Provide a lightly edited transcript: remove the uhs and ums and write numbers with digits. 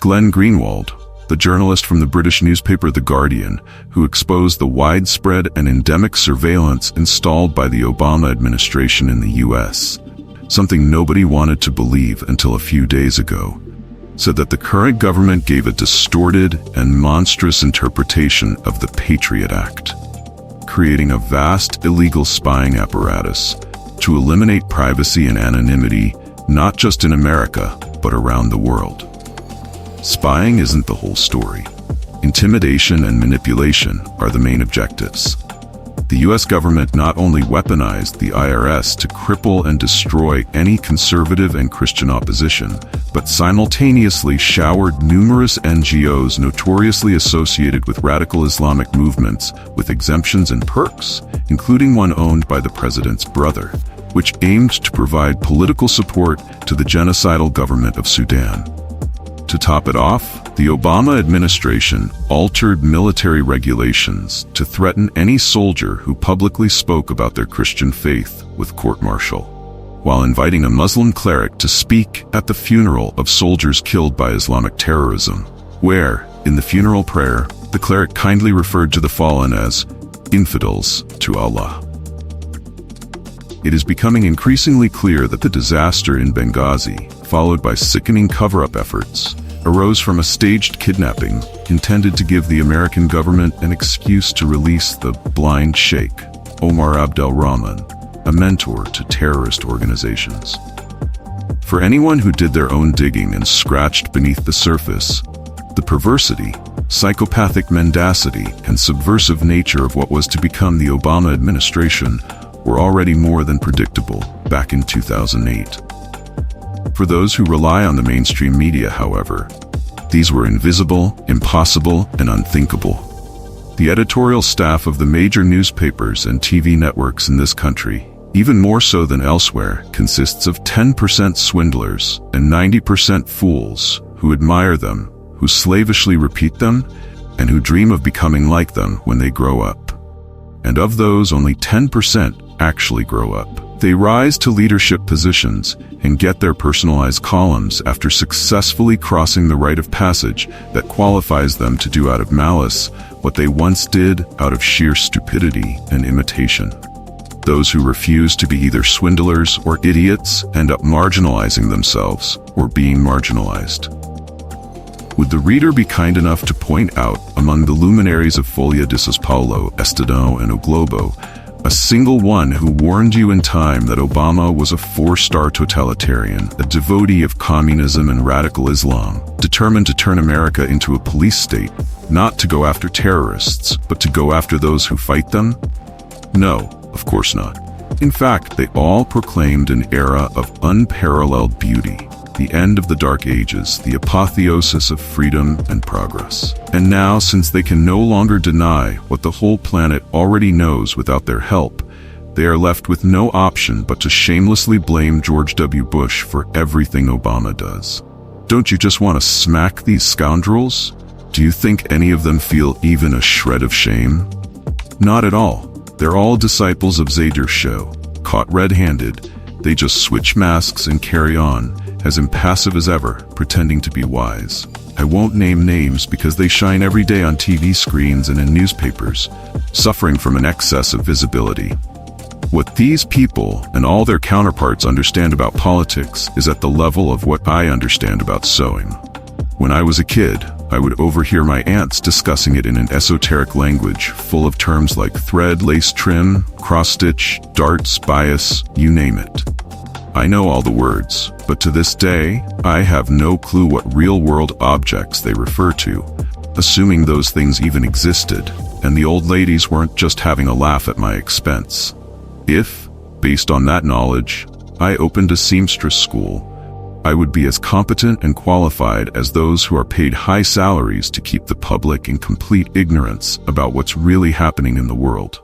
Glenn Greenwald, the journalist from the British newspaper The Guardian, who exposed the widespread and endemic surveillance installed by the Obama administration in the US, something nobody wanted to believe until a few days ago, said that the current government gave a distorted and monstrous interpretation of the Patriot Act, creating a vast illegal spying apparatus to eliminate privacy and anonymity, not just in America, but around the world. Spying isn't the whole story. Intimidation and manipulation are the main objectives. The US government not only weaponized the IRS to cripple and destroy any conservative and Christian opposition, but simultaneously showered numerous NGOs notoriously associated with radical Islamic movements with exemptions and perks, including one owned by the president's brother, which aimed to provide political support to the genocidal government of Sudan. To top it off, the Obama administration altered military regulations to threaten any soldier who publicly spoke about their Christian faith with court-martial, while inviting a Muslim cleric to speak at the funeral of soldiers killed by Islamic terrorism, where, in the funeral prayer, the cleric kindly referred to the fallen as infidels to Allah. It is becoming increasingly clear that the disaster in Benghazi, followed by sickening cover-up efforts, arose from a staged kidnapping intended to give the American government an excuse to release the blind sheikh, Omar Abdel-Rahman, a mentor to terrorist organizations. For anyone who did their own digging and scratched beneath the surface, the perversity, psychopathic mendacity, and subversive nature of what was to become the Obama administration were already more than predictable back in 2008. For those who rely on the mainstream media, however, these were invisible, impossible, and unthinkable. The editorial staff of the major newspapers and TV networks in this country, even more so than elsewhere, consists of 10% swindlers and 90% fools who admire them, who slavishly repeat them, and who dream of becoming like them when they grow up. And of those, only 10% actually grow up. They rise to leadership positions and get their personalized columns after successfully crossing the rite of passage that qualifies them to do out of malice what they once did out of sheer stupidity and imitation. Those who refuse to be either swindlers or idiots end up marginalizing themselves or being marginalized. Would the reader be kind enough to point out among the luminaries of Folha de São Paulo, Estadão, and O Globo, a single one who warned you in time that Obama was a four-star totalitarian, a devotee of communism and radical Islam, determined to turn America into a police state, not to go after terrorists, but to go after those who fight them? No, of course not. In fact, they all proclaimed an era of unparalleled beauty, the end of the Dark Ages, the apotheosis of freedom and progress. And now, since they can no longer deny what the whole planet already knows without their help, they are left with no option but to shamelessly blame George W. Bush for everything Obama does. Don't you just want to smack these scoundrels? Do you think any of them feel even a shred of shame? Not at all. They're all disciples of Zadir's show. Caught red-handed, they just switch masks and carry on, as impassive as ever, pretending to be wise. I won't name names because they shine every day on TV screens and in newspapers, suffering from an excess of visibility. What these people and all their counterparts understand about politics is at the level of what I understand about sewing. When I was a kid, I would overhear my aunts discussing it in an esoteric language full of terms like thread, lace trim, cross-stitch, darts, bias, you name it. I know all the words, but to this day, I have no clue what real-world objects they refer to, assuming those things even existed, and the old ladies weren't just having a laugh at my expense. If, based on that knowledge, I opened a seamstress school, I would be as competent and qualified as those who are paid high salaries to keep the public in complete ignorance about what's really happening in the world.